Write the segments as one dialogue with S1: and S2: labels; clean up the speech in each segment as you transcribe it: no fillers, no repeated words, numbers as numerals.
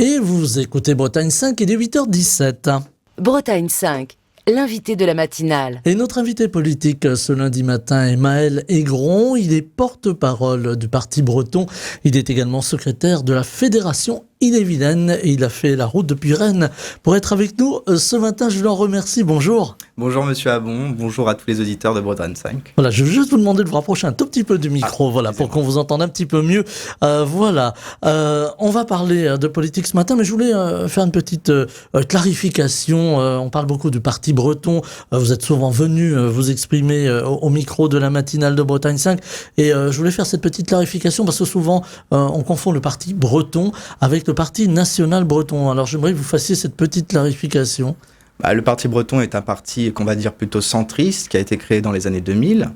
S1: Et vous écoutez Bretagne 5, il est 8h17.
S2: Bretagne 5, l'invité de la matinale.
S1: Et notre invité politique ce lundi matin est Maël Aigron. Il est porte-parole du Parti breton. Il est également secrétaire de la Fédération Ille-et-Vilaine et il a fait la route depuis Rennes pour être avec nous ce matin. Je l'en remercie. Bonjour.
S3: Bonjour Monsieur Habon, bonjour à tous les auditeurs de Bretagne 5.
S1: Voilà, je veux juste vous demander de vous rapprocher un tout petit peu du micro, pour qu'on vous entende un petit peu mieux. On va parler de politique ce matin, mais je voulais faire une petite clarification. On parle beaucoup du Parti breton. Vous êtes souvent venu vous exprimer au micro de la matinale de Bretagne 5. Et je voulais faire cette petite clarification parce que souvent on confond le Parti breton avec le Parti national breton. Alors j'aimerais que vous fassiez cette petite clarification.
S3: Le Parti breton est un parti qu'on va dire plutôt centriste, qui a été créé dans les années 2000,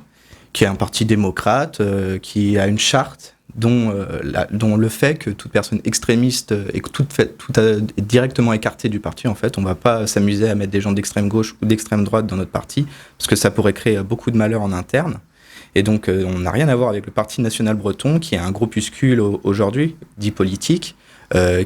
S3: qui est un parti démocrate, qui a une charte dont le fait que toute personne extrémiste est est directement écartée du parti. En fait, on ne va pas s'amuser à mettre des gens d'extrême gauche ou d'extrême droite dans notre parti, parce que ça pourrait créer beaucoup de malheur en interne. Et donc, on n'a rien à voir avec le Parti national breton, qui est un groupuscule aujourd'hui, dit politique,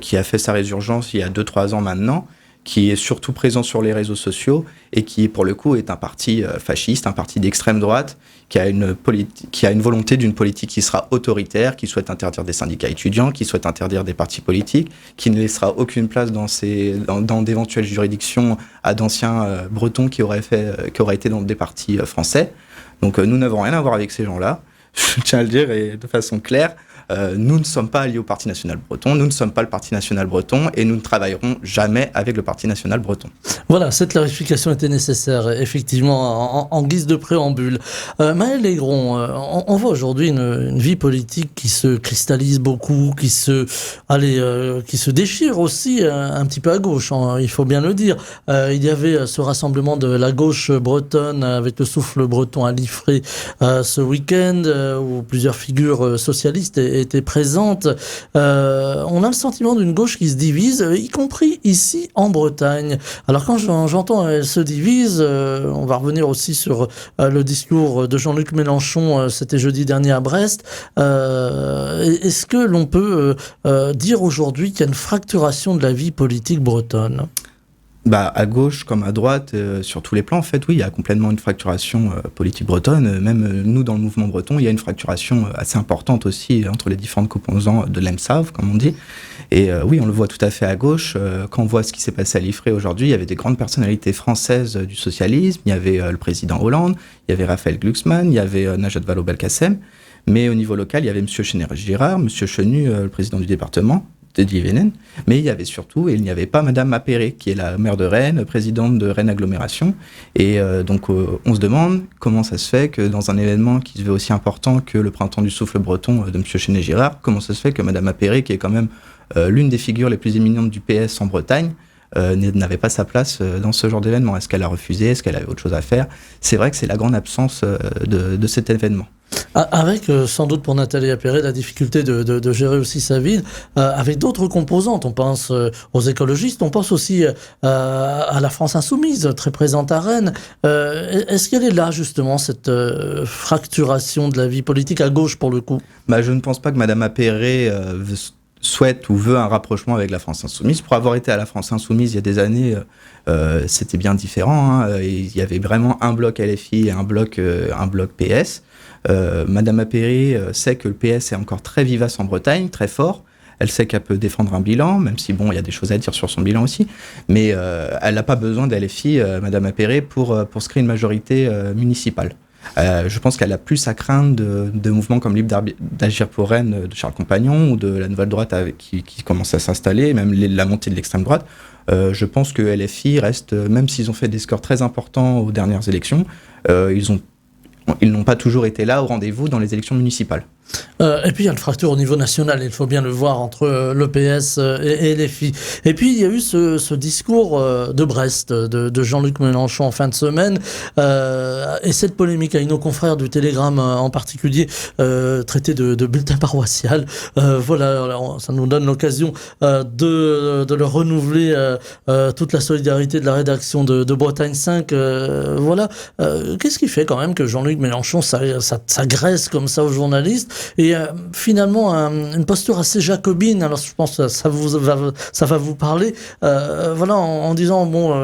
S3: qui a fait sa résurgence il y a 2-3 ans maintenant, qui est surtout présent sur les réseaux sociaux et qui, pour le coup, est un parti fasciste, un parti d'extrême droite, qui a une volonté d'une politique qui sera autoritaire, qui souhaite interdire des syndicats étudiants, qui souhaite interdire des partis politiques, qui ne laissera aucune place dans d'éventuelles juridictions à d'anciens bretons qui auraient été dans des partis français. Donc nous n'avons rien à voir avec ces gens-là, je tiens à le dire et de façon claire. Nous ne sommes pas alliés au Parti national breton, nous ne sommes pas le Parti national breton et nous ne travaillerons jamais avec le Parti national breton.
S1: Voilà, cette clarification était nécessaire, effectivement, en guise de préambule. Maël Aigron, on voit aujourd'hui une vie politique qui se cristallise beaucoup, qui se déchire aussi un petit peu à gauche, il faut bien le dire. Il y avait ce rassemblement de la gauche bretonne avec le souffle breton à Liffré ce week-end, où plusieurs figures socialistes étaient présentes. On a le sentiment d'une gauche qui se divise, y compris ici en Bretagne. Alors quand j'entends elle se divise, on va revenir aussi sur le discours de Jean-Luc Mélenchon, c'était jeudi dernier à Brest. Est-ce que l'on peut dire aujourd'hui qu'il y a une fracturation de la vie politique bretonne ?
S3: À gauche comme à droite, sur tous les plans, en fait, oui, il y a complètement une fracturation politique bretonne. Même nous, dans le mouvement breton, il y a une fracturation assez importante aussi entre les différentes composants de l'EMSAV, comme on dit. Et oui, on le voit tout à fait à gauche. Quand on voit ce qui s'est passé à Liffré aujourd'hui, il y avait des grandes personnalités françaises du socialisme. Il y avait le président Hollande, il y avait Raphaël Glucksmann, il y avait Najat Vallaud-Belkacem. Mais au niveau local, il y avait M. Chénéry-Girard, M. Chenu, le président du département, d'Ille-et-Vilaine, mais il y avait surtout, et il n'y avait pas Madame Appéré, qui est la maire de Rennes, présidente de Rennes Agglomération. Et donc, on se demande comment ça se fait que dans un événement qui se veut aussi important que le Printemps du souffle breton de M. Chénéry-Girard, comment ça se fait que Madame Appéré, qui est quand même l'une des figures les plus éminentes du PS en Bretagne, n'avait pas sa place dans ce genre d'événement. Est-ce qu'elle a refusé? Est-ce qu'elle avait autre chose à faire? C'est vrai que c'est la grande absence de cet événement.
S1: Avec sans doute pour Nathalie Appéré la difficulté de gérer aussi sa ville, avec d'autres composantes. On pense aux écologistes, on pense aussi à la France insoumise, très présente à Rennes. Est-ce qu'elle est là justement, cette fracturation de la vie politique à gauche pour le coup?
S3: Je ne pense pas que Madame Appéré souhaite ou veut un rapprochement avec la France insoumise. Pour avoir été à la France insoumise il y a des années, c'était bien différent. Il y avait vraiment un bloc LFI et un bloc PS. Madame Appéré sait que le PS est encore très vivace en Bretagne, très fort. Elle sait qu'elle peut défendre un bilan, même si il y a des choses à dire sur son bilan aussi. Mais elle n'a pas besoin d'LFI, Madame Appéré, pour se créer une majorité municipale. Je pense qu'elle a plus à craindre de mouvements comme Libre d'agir pour Rennes de Charles Compagnon ou de la nouvelle droite qui commence à s'installer, même la montée de l'extrême droite. Je pense que LFI reste, même s'ils ont fait des scores très importants aux dernières élections, ils n'ont pas toujours été là au rendez-vous dans les élections municipales.
S1: Et puis il y a une fracture au niveau national, il faut bien le voir, entre l'EPS et LFI. Et puis il y a eu ce discours de Brest de Jean-Luc Mélenchon en fin de semaine, et cette polémique avec nos confrères du Télégramme en particulier, traité de bulletin paroissial. Voilà, ça nous donne l'occasion de leur renouveler toute la solidarité de la rédaction de Bretagne 5. Voilà, qu'est-ce qui fait quand même que Jean-Luc Mélenchon s'agresse comme ça aux journalistes et finalement une posture assez jacobine. Alors je pense que ça va vous parler. Voilà, en disant bon,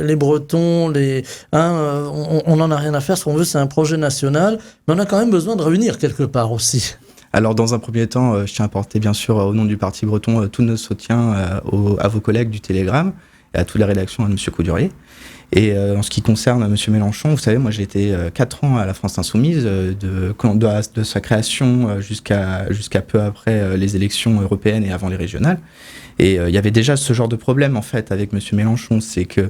S1: les Bretons, on n'en a rien à faire. Ce qu'on veut, c'est un projet national, mais on a quand même besoin de réunir quelque part aussi.
S3: Alors, dans un premier temps, je tiens à apporter, bien sûr, au nom du Parti breton, tout notre soutien à vos collègues du Télégramme et à toutes les rédactions, à M. Coudurier. Et en ce qui concerne M. Mélenchon, vous savez, moi, j'ai été 4 ans à la France Insoumise, de sa création jusqu'à peu après les élections européennes et avant les régionales. Et il y avait déjà ce genre de problème, en fait, avec M. Mélenchon. C'est que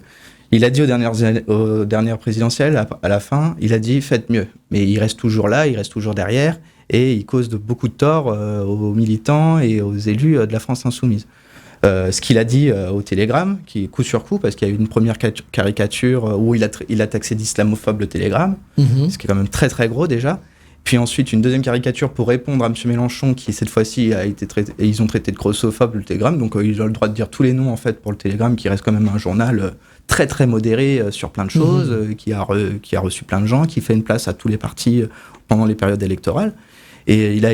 S3: il a dit aux dernières présidentielles, à la fin, il a dit « faites mieux ». Mais il reste toujours là, il reste toujours derrière. Et il cause beaucoup de tort aux militants et aux élus de la France Insoumise. Ce qu'il a dit au Télégramme, qui est coup sur coup, parce qu'il y a eu une première caricature où il a taxé d'islamophobe le Télégramme, ce qui est quand même très très gros déjà. Puis ensuite, une deuxième caricature pour répondre à M. Mélenchon, qui cette fois-ci a été traité, et ils ont traité de grossophobe le Télégramme, donc ils ont le droit de dire tous les noms en fait pour le Télégramme, qui reste quand même un journal très très modéré sur plein de choses, qui a reçu plein de gens, qui fait une place à tous les partis pendant les périodes électorales. Et il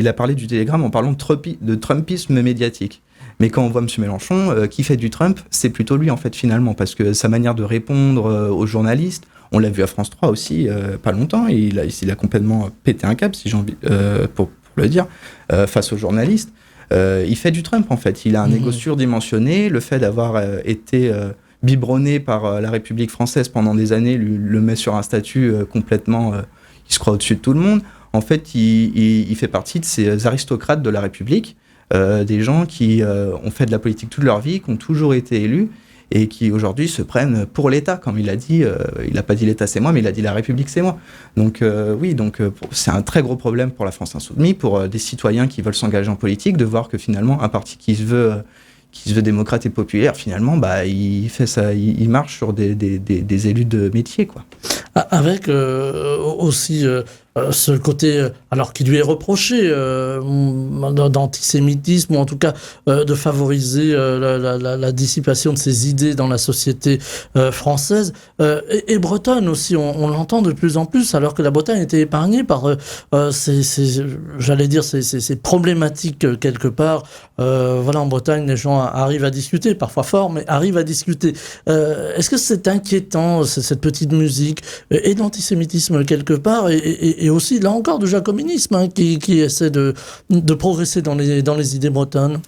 S3: a parlé du Télégramme en parlant de Trumpisme médiatique. Mais quand on voit M. Mélenchon qui fait du Trump, c'est plutôt lui en fait finalement, parce que sa manière de répondre aux journalistes, on l'a vu à France 3 aussi, pas longtemps, et il a complètement pété un câble, si j'ai envie pour le dire, face aux journalistes. Il fait du Trump en fait, il a un ego surdimensionné, le fait d'avoir été biberonné par la République française pendant des années le met sur un statut complètement... il se croit au-dessus de tout le monde. En fait, il fait partie de ces aristocrates de la République, des gens qui ont fait de la politique toute leur vie, qui ont toujours été élus, et qui aujourd'hui se prennent pour l'État, comme il a dit. Il n'a pas dit l'État c'est moi, mais il a dit la République c'est moi. Donc c'est un très gros problème pour la France Insoumise, pour des citoyens qui veulent s'engager en politique, de voir que finalement un parti qui se veut démocrate et populaire, finalement, il fait ça, il marche sur des élus de métier, quoi.
S1: Avec aussi ce côté, alors qui lui est reproché d'antisémitisme, ou en tout cas de favoriser la dissipation de ses idées dans la société française, et bretonne aussi, on l'entend de plus en plus, alors que la Bretagne était épargnée par ces problématiques quelque part. Voilà, en Bretagne, les gens arrivent à discuter, parfois fort, mais arrivent à discuter. Est-ce que c'est inquiétant, cette petite musique, et d'antisémitisme quelque part, et aussi, là encore, de jacobinisme, qui essaie de progresser dans les idées bretonnes?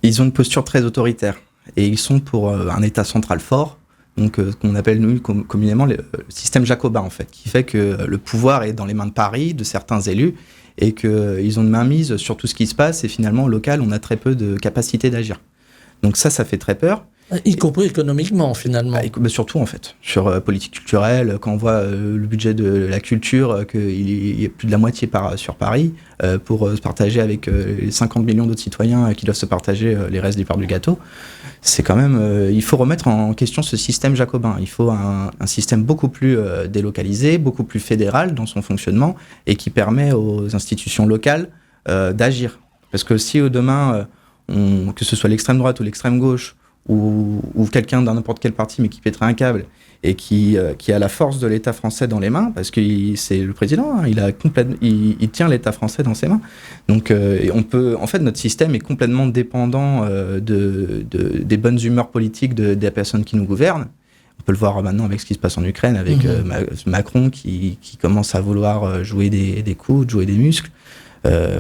S3: Ils ont une posture très autoritaire, et ils sont pour un État central fort, donc qu'on appelle nous communément le système jacobin, en fait, qui fait que le pouvoir est dans les mains de Paris, de certains élus, et qu'ils ont une mainmise sur tout ce qui se passe, et finalement, au local, on a très peu de capacité d'agir. Donc ça fait très peur.
S1: Y compris économiquement, finalement.
S3: Surtout, en fait, sur politique culturelle, quand on voit le budget de la culture, qu'il y a plus de la moitié sur Paris, pour se partager avec les 50 millions d'autres citoyens qui doivent se partager les restes des parts du gâteau, c'est quand même... il faut remettre en question ce système jacobin. Il faut un système beaucoup plus délocalisé, beaucoup plus fédéral dans son fonctionnement, et qui permet aux institutions locales d'agir. Parce que si demain, que ce soit l'extrême droite ou l'extrême gauche, ou quelqu'un d'un n'importe quel parti mais qui pèterait un câble et qui a la force de l'État français dans les mains, parce que c'est le président, il tient l'État français dans ses mains. Donc en fait, notre système est complètement dépendant des bonnes humeurs politiques des personnes qui nous gouvernent. On peut le voir maintenant avec ce qui se passe en Ukraine, avec Macron qui commence à vouloir jouer des coudes, jouer des muscles.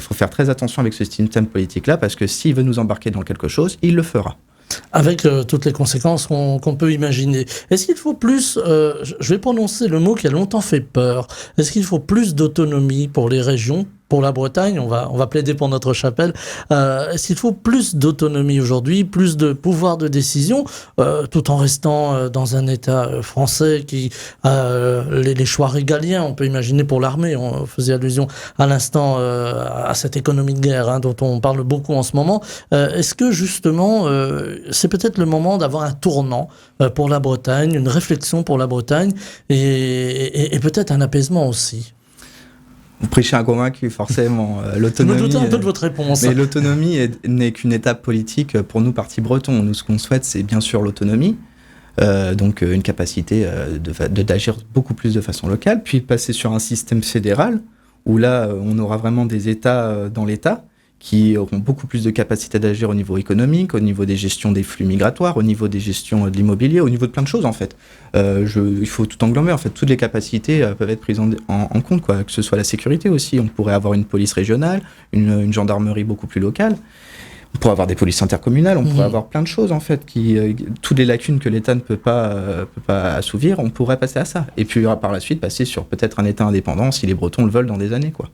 S3: Faut faire très attention avec ce système politique-là, parce que s'il veut nous embarquer dans quelque chose, il le fera.
S1: Avec toutes les conséquences qu'on peut imaginer. Est-ce qu'il faut plus, je vais prononcer le mot qui a longtemps fait peur, est-ce qu'il faut plus d'autonomie pour les régions, pour la Bretagne, on va plaider pour notre chapelle, est-ce qu'il faut plus d'autonomie aujourd'hui, plus de pouvoir de décision, tout en restant dans un État français qui a les choix régaliens, on peut imaginer pour l'armée, on faisait allusion à l'instant à cette économie de guerre dont on parle beaucoup en ce moment. Est-ce que justement, c'est peut-être le moment d'avoir un tournant pour la Bretagne, une réflexion pour la Bretagne, et peut-être un apaisement aussi?
S3: Vous prêchez un convaincu, forcément. L'autonomie,
S1: je me doutais un peu de votre réponse.
S3: Mais l'autonomie n'est qu'une étape politique pour nous, parti breton. Nous, ce qu'on souhaite, c'est bien sûr l'autonomie. Donc une capacité d'agir beaucoup plus de façon locale, puis passer sur un système fédéral, où là, on aura vraiment des États dans l'État, qui auront beaucoup plus de capacité d'agir au niveau économique, au niveau des gestions des flux migratoires, au niveau des gestions de l'immobilier, au niveau de plein de choses en fait. Il faut tout englober en fait. Toutes les capacités peuvent être prises en compte, quoi. Que ce soit la sécurité aussi. On pourrait avoir une police régionale, une gendarmerie beaucoup plus locale. On pourrait avoir des polices intercommunales, on pourrait avoir plein de choses en fait, toutes les lacunes que l'État ne peut pas assouvir, on pourrait passer à ça. Et puis par la suite passer sur peut-être un État indépendant si les Bretons le veulent dans des années, quoi.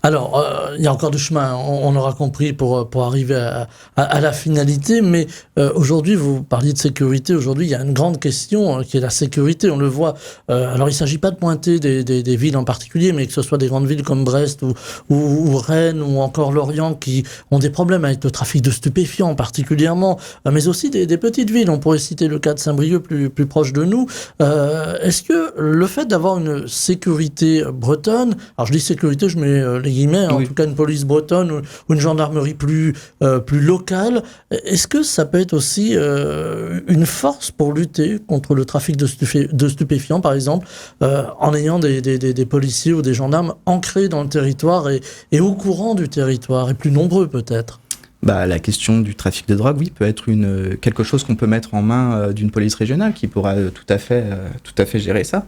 S1: Alors, il y a encore du chemin, on aura compris, pour arriver à la finalité, mais aujourd'hui, vous parliez de sécurité, aujourd'hui, il y a une grande question qui est la sécurité, on le voit. Alors, il ne s'agit pas de pointer des villes en particulier, mais que ce soit des grandes villes comme Brest ou Rennes ou encore Lorient qui ont des problèmes avec le trafic de stupéfiants particulièrement, mais aussi des petites villes. On pourrait citer le cas de Saint-Brieuc plus proche de nous. Est-ce que le fait d'avoir une sécurité bretonne, alors je dis sécurité, je mets les guillemets, en tout cas une police bretonne ou une gendarmerie plus locale, est-ce que ça peut être aussi une force pour lutter contre le trafic de stupéfiants, par exemple, en ayant des policiers ou des gendarmes ancrés dans le territoire et au courant du territoire, et plus nombreux peut-être?
S3: La question du trafic de drogue, oui, peut être quelque chose qu'on peut mettre en main d'une police régionale qui pourra tout à fait gérer ça.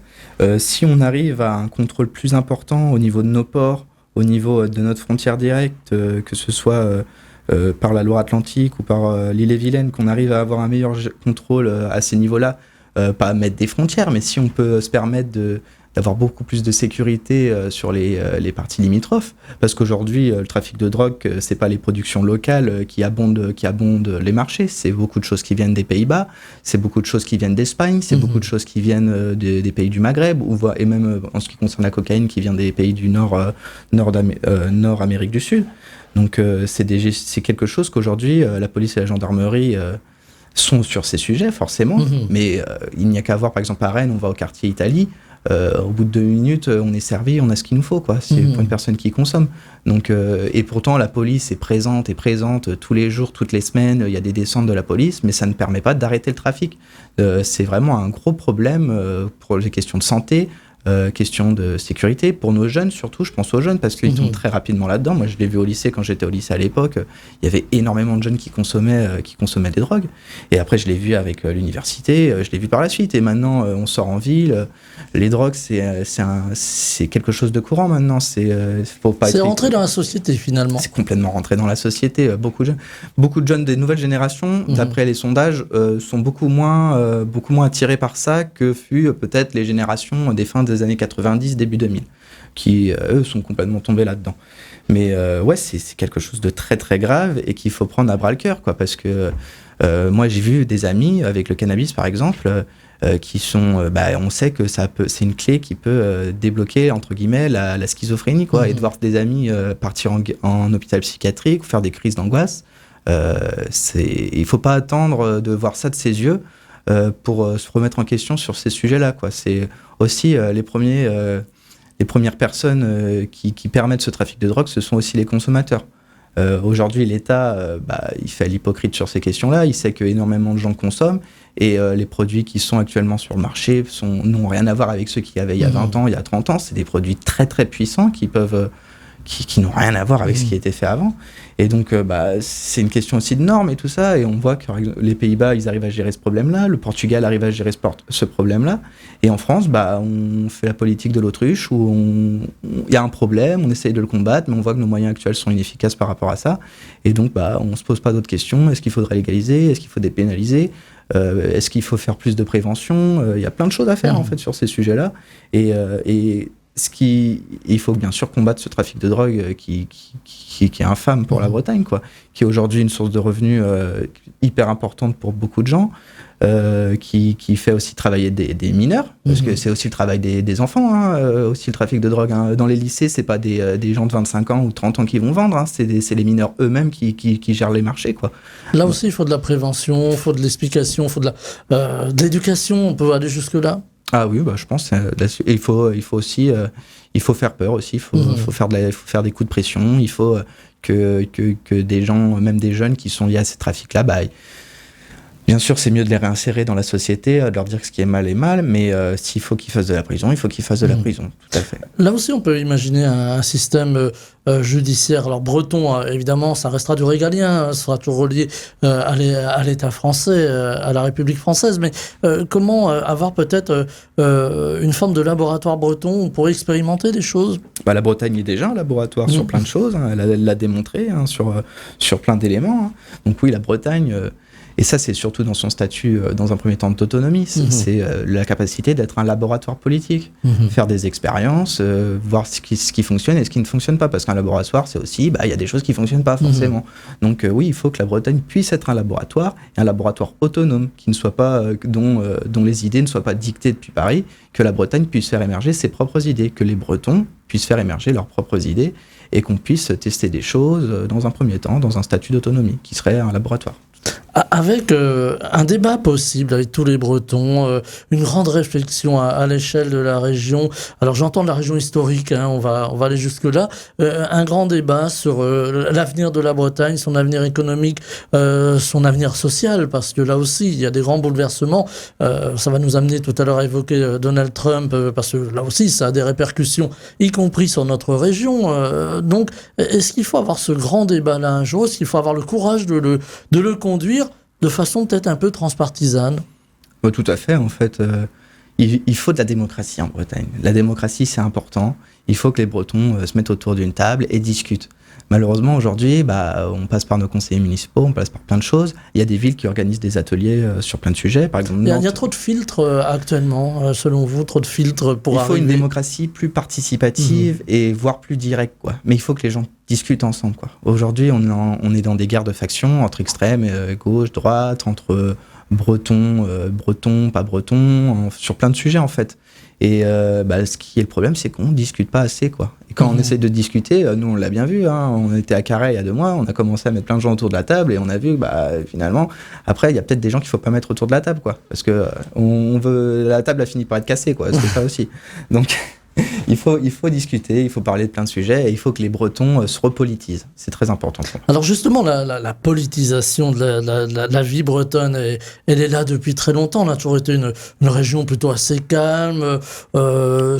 S3: Si on arrive à un contrôle plus important au niveau de nos ports, au niveau de notre frontière directe, que ce soit par la Loire-Atlantique ou par l'Ille-et-Vilaine, qu'on arrive à avoir un meilleur contrôle à ces niveaux-là, pas à mettre des frontières, mais si on peut se permettre d'avoir beaucoup plus de sécurité sur les parties limitrophes, parce qu'aujourd'hui le trafic de drogue, c'est pas les productions locales qui abondent les marchés, c'est beaucoup de choses qui viennent des Pays-Bas, c'est beaucoup de choses qui viennent d'Espagne, c'est beaucoup de choses qui viennent des pays du Maghreb, et même en ce qui concerne la cocaïne qui vient des pays du Nord Amérique du Sud. Donc c'est quelque chose qu'aujourd'hui la police et la gendarmerie sont sur ces sujets forcément, mais il n'y a qu'à voir, par exemple à Rennes, on va au quartier Italie. Au bout de 2 minutes, on est servi, on a ce qu'il nous faut, quoi. C'est pour une personne qui consomme. Donc, et pourtant, la police est présente tous les jours, toutes les semaines. Il y a des descentes de la police, mais ça ne permet pas d'arrêter le trafic. C'est vraiment un gros problème pour les questions de santé, question de sécurité. Pour nos jeunes, surtout, je pense aux jeunes, parce qu'ils tombent très rapidement là-dedans. Moi, je l'ai vu au lycée, quand j'étais au lycée à l'époque, il y avait énormément de jeunes qui consommaient des drogues. Et après, je l'ai vu avec l'université, je l'ai vu par la suite. Et maintenant, on sort en ville. Les drogues, c'est quelque chose de courant maintenant. C'est
S1: rentré dans la société, finalement.
S3: C'est complètement rentré dans la société. Beaucoup de jeunes des nouvelles générations, d'après les sondages, sont beaucoup moins attirés par ça que fut peut-être les générations des fins des années 90, début 2000, qui, eux, sont complètement tombés là-dedans. Mais c'est quelque chose de très, très grave et qu'il faut prendre à bras-le-cœur, quoi, parce que moi, j'ai vu des amis avec le cannabis, par exemple, qui sont... on sait que c'est une clé qui peut débloquer, entre guillemets, la schizophrénie, quoi, et de voir des amis partir en hôpital psychiatrique ou faire des crises d'angoisse. Il ne faut pas attendre de voir ça de ses yeux pour se remettre en question sur ces sujets-là, quoi. C'est aussi les premières personnes qui permettent ce trafic de drogue, ce sont aussi les consommateurs. Aujourd'hui, l'État, il fait l'hypocrite sur ces questions-là. Il sait qu'énormément de gens consomment et les produits qui sont actuellement sur le marché n'ont rien à voir avec ceux qu'il y avait il y a 20 ans, il y a 30 ans. C'est des produits très, très puissants qui n'ont rien à voir avec ce qui était fait avant. Et donc, c'est une question aussi de normes et tout ça. Et on voit que les Pays-Bas, ils arrivent à gérer ce problème-là. Le Portugal arrive à gérer ce problème-là. Et en France, on fait la politique de l'autruche où il y a un problème, on essaye de le combattre, mais on voit que nos moyens actuels sont inefficaces par rapport à ça. Et donc, on ne se pose pas d'autres questions. Est-ce qu'il faudrait légaliser? Est-ce qu'il faut dépénaliser? Est-ce qu'il faut faire plus de prévention? Il y a plein de choses à faire, en fait, sur ces sujets-là. Et il faut bien sûr combattre ce trafic de drogue qui est infâme pour la Bretagne, quoi, qui est aujourd'hui une source de revenus hyper importante pour beaucoup de gens, qui fait aussi travailler des mineurs, parce que c'est aussi le travail des enfants, aussi le trafic de drogue. Dans les lycées, c'est pas des gens de 25 ans ou 30 ans qui vont vendre, c'est les mineurs eux-mêmes qui gèrent les marchés, quoi.
S1: Là aussi, il faut de la prévention, il faut de l'explication, il faut de l'éducation, on peut aller jusque-là.
S3: Ah oui, je pense. Il faut aussi, il faut faire peur aussi. Il faut faire des coups de pression. Il faut que des gens, même des jeunes qui sont liés à ces trafics-là, Bien sûr, c'est mieux de les réinsérer dans la société, de leur dire que ce qui est mal est mal, mais s'il faut qu'ils fassent de la prison, il faut qu'ils fassent de la prison, tout à fait.
S1: Là aussi, on peut imaginer un système judiciaire. Alors, breton, évidemment, ça restera du régalien, ça sera toujours relié à l'État français, à la République française, mais comment avoir peut-être une forme de laboratoire breton pour expérimenter des choses?
S3: La Bretagne est déjà un laboratoire sur plein de choses, hein, elle l'a démontré sur plein d'éléments. Hein. Donc oui, la Bretagne... Et ça, c'est surtout dans son statut, dans un premier temps, d'autonomie. C'est la capacité d'être un laboratoire politique, faire des expériences, voir ce qui fonctionne et ce qui ne fonctionne pas. Parce qu'un laboratoire, c'est aussi, il y a des choses qui ne fonctionnent pas forcément. Donc oui, il faut que la Bretagne puisse être un laboratoire, et un laboratoire autonome, qui ne soit pas, dont les idées ne soient pas dictées depuis Paris, que la Bretagne puisse faire émerger ses propres idées, que les Bretons puissent faire émerger leurs propres idées, et qu'on puisse tester des choses dans un premier temps, dans un statut d'autonomie, qui serait un laboratoire.
S1: Avec un débat possible avec tous les Bretons, une grande réflexion à l'échelle de la région. Alors j'entends la région historique, hein, on va aller jusque-là. Un grand débat sur l'avenir de la Bretagne, son avenir économique, son avenir social, parce que là aussi, il y a des grands bouleversements. Ça va nous amener tout à l'heure à évoquer Donald Trump, parce que là aussi, ça a des répercussions, y compris sur notre région. Donc, est-ce qu'il faut avoir ce grand débat-là un jour? Est-ce qu'il faut avoir le courage de le conduire de façon peut-être un peu transpartisane?
S3: Tout à fait, en fait. Il faut de la démocratie en Bretagne. La démocratie, c'est important. Il faut que les Bretons se mettent autour d'une table et discutent. Malheureusement, aujourd'hui, on passe par nos conseillers municipaux, on passe par plein de choses. Il y a des villes qui organisent des ateliers sur plein de sujets. Par exemple,
S1: il y a trop de filtres actuellement, selon vous, trop de filtres pour arriver.
S3: Il faut une démocratie plus participative et voire plus directe, quoi. Mais il faut que les gens discutent ensemble, quoi. Aujourd'hui, on est dans des guerres de factions entre extrêmes, gauche, droite, entre bretons, pas bretons, sur plein de sujets, en fait. Et ce qui est le problème, c'est qu'on ne discute pas assez, quoi. Et quand on essaie de discuter, nous, on l'a bien vu, hein, on était à Carhaix il y a 2 mois, on a commencé à mettre plein de gens autour de la table et on a vu, finalement, après, il y a peut-être des gens qu'il ne faut pas mettre autour de la table, quoi. Parce que la table a fini par être cassée, quoi. C'est ça aussi. Donc... Il faut discuter, il faut parler de plein de sujets et il faut que les Bretons se repolitisent. C'est très important.
S1: Alors justement, la politisation de la vie bretonne, elle est là depuis très longtemps. On a toujours été une région plutôt assez calme,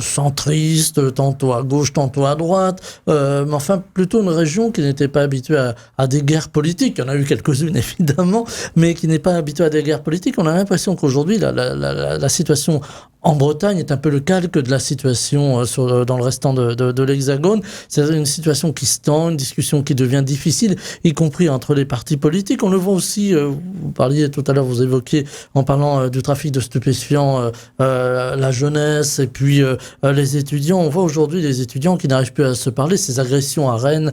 S1: centriste, tantôt à gauche, tantôt à droite, mais enfin plutôt une région qui n'était pas habituée à des guerres politiques. Il y en a eu quelques-unes évidemment, mais qui n'est pas habituée à des guerres politiques. On a l'impression qu'aujourd'hui, la situation en Bretagne est un peu le calque de la situation dans le restant de l'Hexagone. C'est une situation qui se tend, une discussion qui devient difficile, y compris entre les partis politiques. On le voit aussi, vous parliez tout à l'heure, vous évoquiez en parlant du trafic de stupéfiants, la jeunesse et puis les étudiants. On voit aujourd'hui les étudiants qui n'arrivent plus à se parler, ces agressions à Rennes,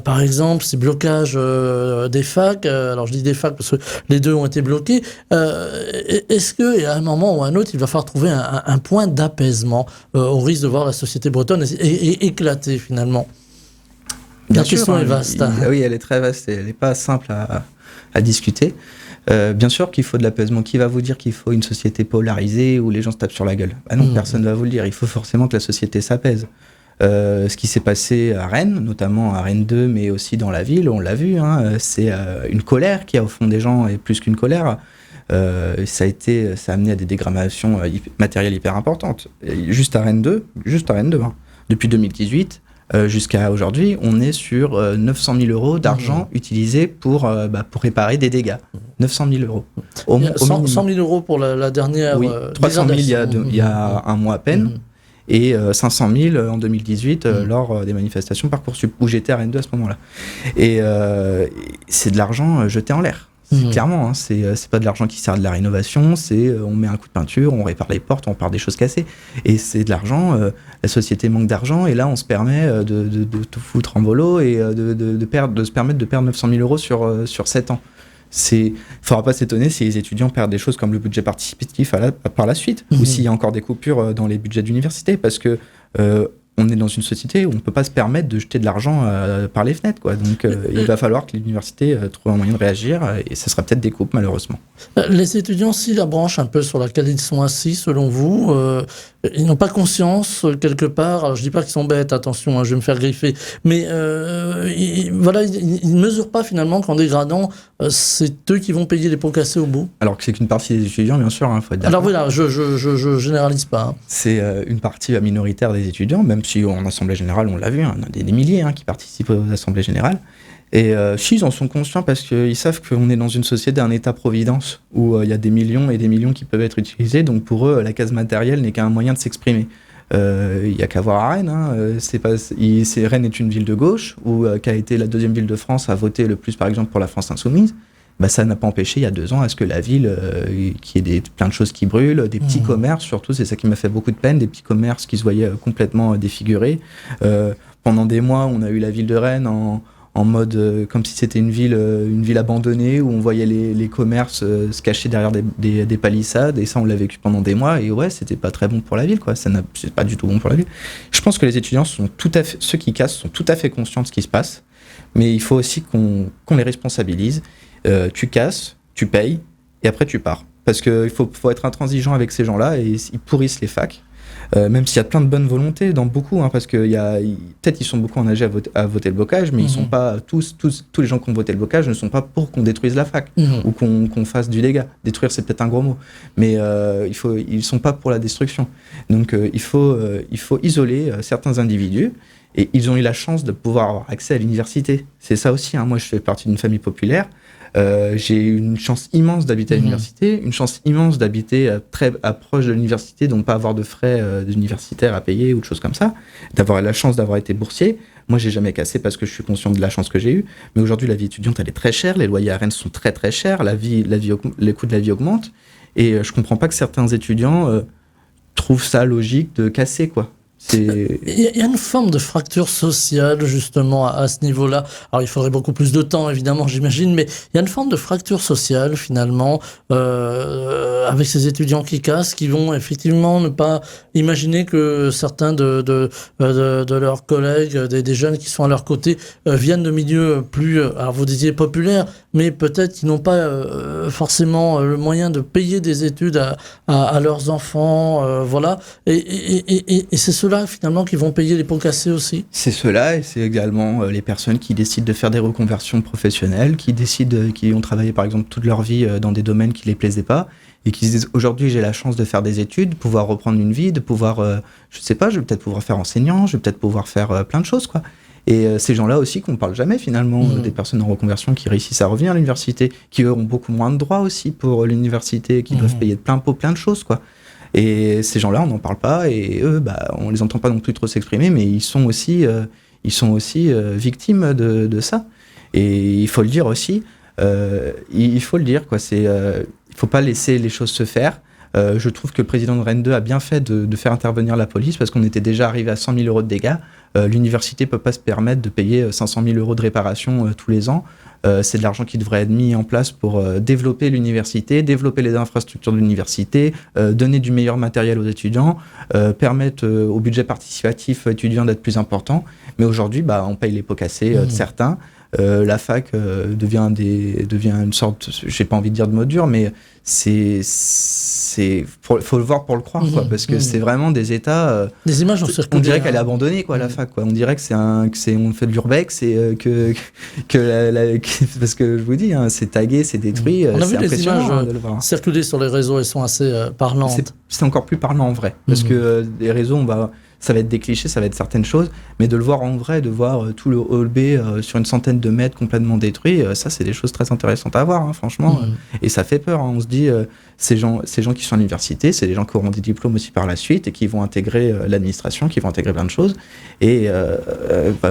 S1: par exemple, ces blocages des facs. Alors je dis des facs parce que les 2 ont été bloqués. Est-ce qu'à un moment ou à un autre, il va falloir trouver un point d'apaisement au risque de voir la société bretonne éclater finalement? La question est vaste.
S3: Oui, elle est très vaste et elle n'est pas simple à discuter. Bien sûr qu'il faut de l'apaisement. Qui va vous dire qu'il faut une société polarisée où les gens se tapent sur la gueule? Non, personne ne va vous le dire. Il faut forcément que la société s'apaise. Ce qui s'est passé à Rennes, notamment à Rennes 2, mais aussi dans la ville, on l'a vu, hein, c'est une colère qui a au fond des gens, et plus qu'une colère. Ça a amené à des dégradations matérielles hyper importantes. Et juste à Rennes 2, hein, depuis 2018 jusqu'à aujourd'hui, on est sur 900 000 euros d'argent utilisé pour réparer des dégâts. 900 000 euros.
S1: 100 000 euros pour la dernière.
S3: Oui, 300 000 il y a un mois à peine. Et 500 000 en 2018 lors des manifestations Parcoursup, où j'étais à Rennes 2 à ce moment-là. Et c'est de l'argent jeté en l'air. Clairement, hein, c'est pas de l'argent qui sert de la rénovation, c'est on met un coup de peinture, on répare les portes, on repart des choses cassées. Et c'est de l'argent, la société manque d'argent, et là on se permet de tout foutre en volo et de se permettre de perdre 900 000 euros sur 7 ans. Il ne faudra pas s'étonner si les étudiants perdent des choses comme le budget participatif par la suite, ou s'il y a encore des coupures dans les budgets d'université, parce que on est dans une société où on ne peut pas se permettre de jeter de l'argent par les fenêtres, quoi. Donc, il va falloir que l'université trouve un moyen de réagir, et ce sera peut-être des coupes, malheureusement.
S1: Les étudiants, si la branche un peu sur laquelle ils sont assis, selon vous, ils n'ont pas conscience, quelque part, alors je ne dis pas qu'ils sont bêtes, attention, je vais me faire griffer, mais ils ne mesurent pas finalement qu'en dégradant, c'est eux qui vont payer les pots cassés au bout.
S3: Alors que c'est qu'une partie des étudiants, bien sûr, faut être d'accord.
S1: Alors voilà, je généralise pas.
S3: C'est une partie minoritaire des étudiants, même si en assemblée générale, on l'a vu, on a des milliers qui participent aux assemblées générales. Et si ils en sont conscients, parce qu'ils savent qu'on est dans une société, un état-providence, où il y a des millions et des millions qui peuvent être utilisés, donc pour eux, la case matérielle n'est qu'un moyen de s'exprimer. Il n'y a qu'à voir à Rennes. Rennes est une ville de gauche, qui a été la deuxième ville de France à voter le plus, par exemple, pour la France insoumise. Ça n'a pas empêché, il y a 2 ans, à ce que la ville, qu'il y ait plein de choses qui brûlent, des petits commerces, surtout, c'est ça qui m'a fait beaucoup de peine, des petits commerces qui se voyaient complètement défigurés. Pendant des mois, on a eu la ville de Rennes en mode comme si c'était une ville abandonnée, où on voyait les commerces se cacher derrière des palissades, et ça, on l'a vécu pendant des mois, et ouais, c'était pas très bon pour la ville, quoi. C'est pas du tout bon pour la ville. Je pense que les étudiants ceux qui cassent sont tout à fait conscients de ce qui se passe, mais il faut aussi qu'on les responsabilise. Tu casses, tu payes, et après tu pars. Parce qu'il faut être intransigeant avec ces gens-là, et ils pourrissent les facs. Même s'il y a plein de bonne volonté dans beaucoup, parce que peut-être ils sont beaucoup engagés à voter le blocage, mais ils sont pas tous les gens qui ont voté le blocage ne sont pas pour qu'on détruise la fac ou qu'on fasse du dégât. Détruire, c'est peut-être un gros mot, mais ils sont pas pour la destruction. Donc il faut isoler certains individus. Et ils ont eu la chance de pouvoir avoir accès à l'université. C'est ça aussi. Moi, je fais partie d'une famille populaire. J'ai eu une chance immense d'habiter à l'université, une chance immense d'habiter très proche de l'université, donc pas avoir de frais universitaires à payer ou de choses comme ça, d'avoir la chance d'avoir été boursier. Moi, j'ai jamais cassé parce que je suis conscient de la chance que j'ai eue. Mais aujourd'hui, la vie étudiante, elle est très chère. Les loyers à Rennes sont très très chers. Les coûts de la vie augmentent. Et je comprends pas que certains étudiants trouvent ça logique de casser, quoi.
S1: Il y a une forme de fracture sociale justement à ce niveau-là. Alors il faudrait beaucoup plus de temps évidemment, j'imagine, mais il y a une forme de fracture sociale finalement avec ces étudiants qui cassent, qui vont effectivement ne pas imaginer que certains de leurs collègues, des jeunes qui sont à leur côté, viennent de milieux plus, alors vous disiez populaires, mais peut-être qu'ils n'ont pas forcément le moyen de payer des études à leurs enfants, voilà. Et c'est ceux-là finalement qui vont payer les pots cassés aussi.
S3: C'est ceux-là, et c'est également les personnes qui décident de faire des reconversions professionnelles, qui ont travaillé par exemple toute leur vie dans des domaines qui les plaisaient pas, et qui se disent aujourd'hui j'ai la chance de faire des études, de pouvoir reprendre une vie, de pouvoir, je sais pas, je vais peut-être pouvoir faire enseignant, je vais peut-être pouvoir faire plein de choses, quoi. Et ces gens-là aussi qu'on ne parle jamais finalement, des personnes en reconversion qui réussissent à revenir à l'université, qui eux ont beaucoup moins de droits aussi pour l'université, qui doivent payer de plein pot plein de choses, quoi. Et ces gens-là, on n'en parle pas, et eux, on les entend pas non plus trop s'exprimer, mais ils sont aussi victimes de ça. Et il faut le dire aussi, il faut le dire, quoi. Il faut pas laisser les choses se faire. Je trouve que le président de Rennes 2 a bien fait de faire intervenir la police, parce qu'on était déjà arrivé à 100 000 euros de dégâts. L'université peut pas se permettre de payer 500 000 euros de réparation tous les ans. C'est de l'argent qui devrait être mis en place pour développer l'université, développer les infrastructures de l'université, donner du meilleur matériel aux étudiants, permettre au budget participatif étudiant d'être plus important. Mais aujourd'hui, on paye les pots cassés de certains. La fac devient une sorte, j'ai pas envie de dire de mot dur, mais faut le voir pour le croire, quoi, parce que c'est vraiment des états.
S1: Des images ont circulé.
S3: On dirait qu'elle est abandonnée, quoi, la fac, quoi. On dirait que on fait de l'urbex, et parce que je vous dis, c'est tagué, c'est détruit.
S1: On a vu les images
S3: de le voir.
S1: circuler sur les réseaux, elles sont assez parlantes.
S3: C'est encore plus parlant en vrai, parce que les réseaux, ça va être des clichés, ça va être certaines choses, mais de le voir en vrai, de voir tout le hall B sur une centaine de mètres complètement détruit, ça c'est des choses très intéressantes à voir, franchement. Et ça fait peur, on se dit, ces gens qui sont à l'université, c'est des gens qui auront des diplômes aussi par la suite, et qui vont intégrer l'administration, qui vont intégrer plein de choses. Et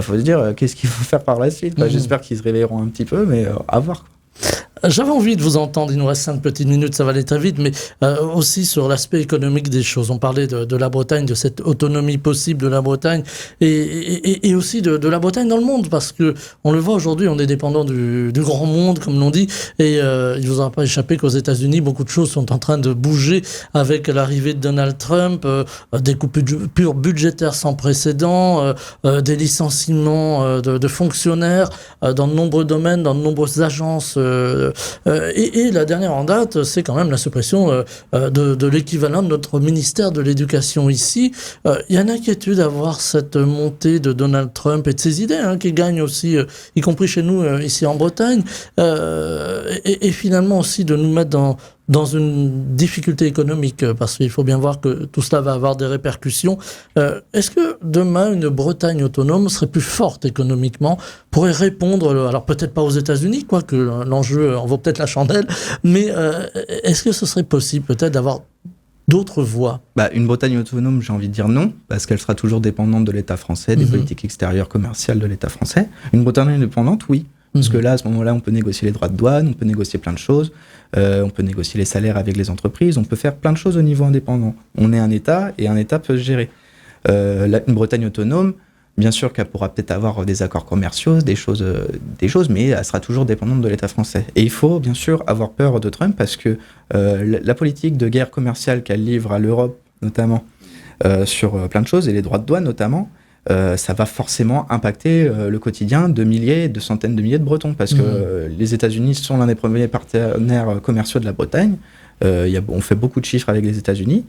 S3: faut se dire, qu'est-ce qu'ils vont faire par la suite, J'espère qu'ils se réveilleront un petit peu, mais à voir, quoi.
S1: J'avais envie de vous entendre, il nous reste 5 petites minutes, ça va aller très vite, mais aussi sur l'aspect économique des choses. On parlait de la Bretagne, de cette autonomie possible de la Bretagne, et aussi de la Bretagne dans le monde, parce que on le voit aujourd'hui, on est dépendant du grand monde, comme l'on dit, et il ne vous aura pas échappé qu'aux États-Unis, beaucoup de choses sont en train de bouger avec l'arrivée de Donald Trump, des coupures budgétaires sans précédent, des licenciements de fonctionnaires dans de nombreux domaines, dans de nombreuses agences. Et la dernière en date, c'est quand même la suppression de l'équivalent de notre ministère de l'Éducation ici. Il y a une inquiétude à voir cette montée de Donald Trump et de ses idées, qui gagnent aussi, y compris chez nous, ici en Bretagne, et finalement aussi de nous mettre dans une difficulté économique, parce qu'il faut bien voir que tout cela va avoir des répercussions. Est-ce que demain, une Bretagne autonome serait plus forte économiquement, pourrait répondre, alors peut-être pas aux États-Unis, quoique l'enjeu en vaut peut-être la chandelle, mais est-ce que ce serait possible peut-être d'avoir d'autres voies?
S3: Une Bretagne autonome, j'ai envie de dire non, parce qu'elle sera toujours dépendante de l'État français, des politiques extérieures commerciales de l'État français. Une Bretagne indépendante, oui. Parce que là, à ce moment-là, on peut négocier les droits de douane, on peut négocier plein de choses, on peut négocier les salaires avec les entreprises, on peut faire plein de choses au niveau indépendant. On est un État et un État peut se gérer. Une Bretagne autonome, bien sûr qu'elle pourra peut-être avoir des accords commerciaux, des choses, mais elle sera toujours dépendante de l'État français. Et il faut bien sûr avoir peur de Trump parce que la politique de guerre commerciale qu'elle livre à l'Europe, notamment, sur plein de choses, et les droits de douane notamment, ça va forcément impacter le quotidien de milliers, de centaines de milliers de Bretons, parce que les États-Unis sont l'un des premiers partenaires commerciaux de la Bretagne. On fait beaucoup de chiffres avec les États-Unis.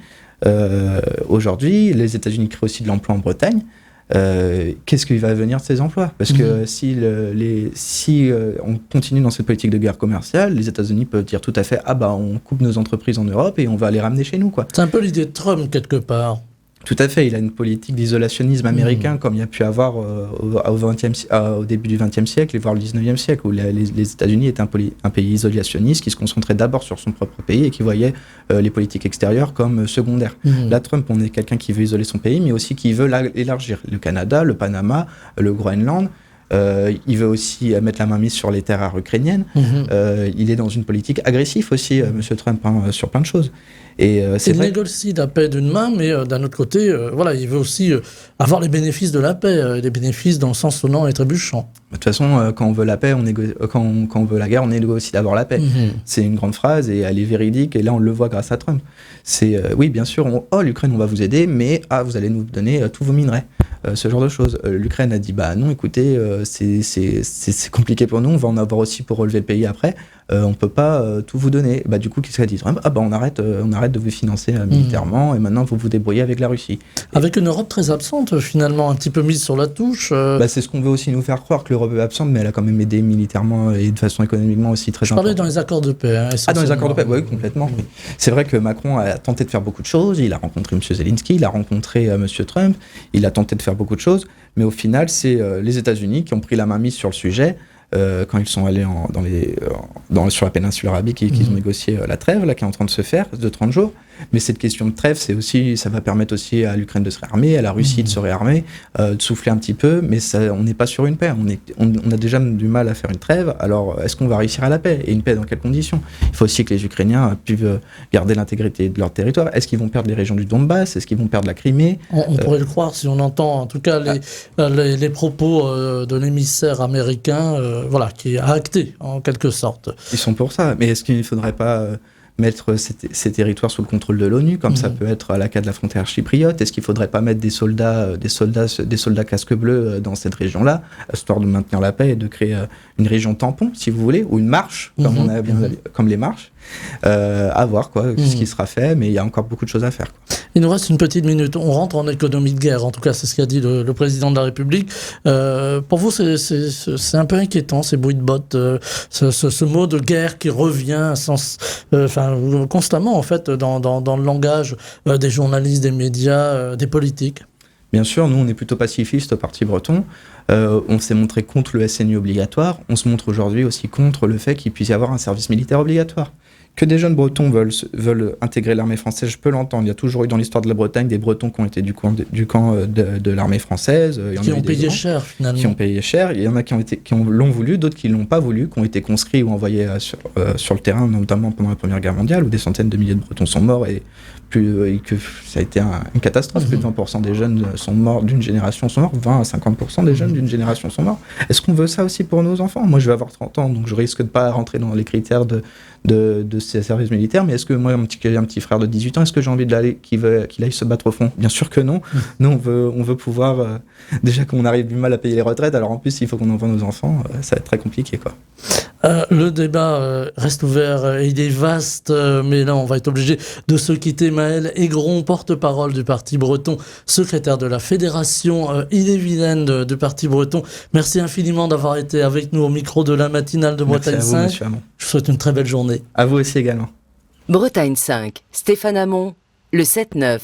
S3: Aujourd'hui, les États-Unis créent aussi de l'emploi en Bretagne. Qu'est-ce qui va venir de ces emplois? Parce que si on continue dans cette politique de guerre commerciale, les États-Unis peuvent dire tout à fait on coupe nos entreprises en Europe et on va les ramener chez nous, quoi.
S1: C'est un peu l'idée de Trump quelque part.
S3: Tout à fait, il a une politique d'isolationnisme américain comme il y a pu avoir au début du XXe siècle et voire le XIXe siècle, où les États-Unis étaient un pays isolationniste qui se concentrait d'abord sur son propre pays et qui voyait les politiques extérieures comme secondaires. Là, Trump, on est quelqu'un qui veut isoler son pays, mais aussi qui veut élargir le Canada, le Panama, le Groenland. Il veut aussi mettre la main mise sur les terres rares ukrainiennes. Il est dans une politique agressive aussi, Monsieur Trump, sur plein de choses. Et
S1: il négocie la paix d'une main, mais d'un autre côté, il veut aussi avoir les bénéfices de la paix, les bénéfices dans le sens sonnant et trébuchant.
S3: De toute façon, quand on veut la paix, quand on veut la guerre, on négocie d'abord la paix. C'est une grande phrase et elle est véridique, et là on le voit grâce à Trump. C'est oui, bien sûr, l'Ukraine, on va vous aider, mais vous allez nous donner tous vos minerais. Ce genre de choses. L'Ukraine a dit non, écoutez, c'est compliqué pour nous, on va en avoir aussi pour relever le pays après, on peut pas tout vous donner. Du coup, qu'est-ce qu'a dit Trump? On arrête de vous financer militairement et maintenant vous vous débrouillez avec la Russie.
S1: Avec une Europe très absente finalement, un petit peu mise sur la touche.
S3: C'est ce qu'on veut aussi nous faire croire, que l'Europe est absente, mais elle a quand même aidé militairement et de façon économiquement aussi très importante.
S1: Je parlais dans les accords de paix.
S3: Dans les accords de paix, oui, complètement. Oui. C'est vrai que Macron a tenté de faire beaucoup de choses, il a rencontré M. Zelensky, il a rencontré M. Trump, il a tenté de faire beaucoup de choses, mais au final, c'est les États-Unis qui ont pris la main mise sur le sujet quand ils sont allés sur la péninsule arabique et qu'ils ont négocié la trêve là, qui est en train de se faire de 30 jours. Mais cette question de trêve, ça va permettre aussi à l'Ukraine de se réarmer, à la Russie de se réarmer, de souffler un petit peu, mais on n'est pas sur une paix. On a déjà du mal à faire une trêve, alors est-ce qu'on va réussir à la paix? Et une paix dans quelles conditions? Il faut aussi que les Ukrainiens puissent garder l'intégrité de leur territoire. Est-ce qu'ils vont perdre les régions du Donbass? Est-ce qu'ils vont perdre la Crimée?
S1: On pourrait le croire si on entend en tout cas les propos de l'émissaire américain qui a acté en quelque sorte.
S3: Ils sont pour ça, mais est-ce qu'il ne faudrait pas mettre ces territoires sous le contrôle de l'ONU, comme ça peut être à la cas de la frontière chypriote? Est-ce qu'il ne faudrait pas mettre des soldats casques bleus dans cette région-là, histoire de maintenir la paix et de créer une région tampon, si vous voulez, ou une marche, comme les marches, à voir ce qui sera fait, mais il y a encore beaucoup de choses à faire.
S1: Il nous reste une petite minute. On rentre en économie de guerre, en tout cas c'est ce qu'a dit le président de la République. Pour vous, c'est un peu inquiétant, ces bruits de bottes, ce mot de guerre qui revient constamment en fait dans le langage des journalistes, des médias, des politiques.
S3: Bien sûr, nous on est plutôt pacifistes au Parti breton. On s'est montré contre le SNU obligatoire. On se montre aujourd'hui aussi contre le fait qu'il puisse y avoir un service militaire obligatoire. Que des jeunes Bretons veulent intégrer l'armée française, je peux l'entendre. Il y a toujours eu dans l'histoire de la Bretagne des Bretons qui ont été du camp de l'armée française.
S1: Qui ont payé cher, finalement.
S3: Qui ont payé cher. Il y en a qui l'ont voulu, d'autres qui ne l'ont pas voulu, qui ont été conscrits ou envoyés sur le terrain, notamment pendant la Première Guerre mondiale, où des centaines de milliers de Bretons sont morts et que ça a été une catastrophe. Plus de 20% des jeunes sont morts d'une génération, sont morts. 20 à 50% des jeunes d'une génération sont morts. Est-ce qu'on veut ça aussi pour nos enfants? Moi, je vais avoir 30 ans, donc je risque de pas rentrer dans les critères de ces services militaires, mais est-ce que moi, un petit frère de 18 ans, est-ce que j'ai envie qu'il aille se battre au front? Bien sûr que non. Nous, on veut pouvoir... déjà qu'on arrive du mal à payer les retraites, alors en plus, il faut qu'on envoie nos enfants, ça va être très compliqué, quoi.
S1: Le débat reste ouvert, il est vaste, mais là on va être obligé de se quitter. Maël Aigron, porte-parole du Parti breton, secrétaille de la fédération Ille-et-Vilaine du Parti breton. Merci infiniment d'avoir été avec nous au micro de la matinale de Bretagne 5.
S3: Monsieur Hamon.
S1: Je vous souhaite une très belle journée.
S3: À vous aussi également.
S2: Bretagne 5, Stéphane Hamon, le 7-9.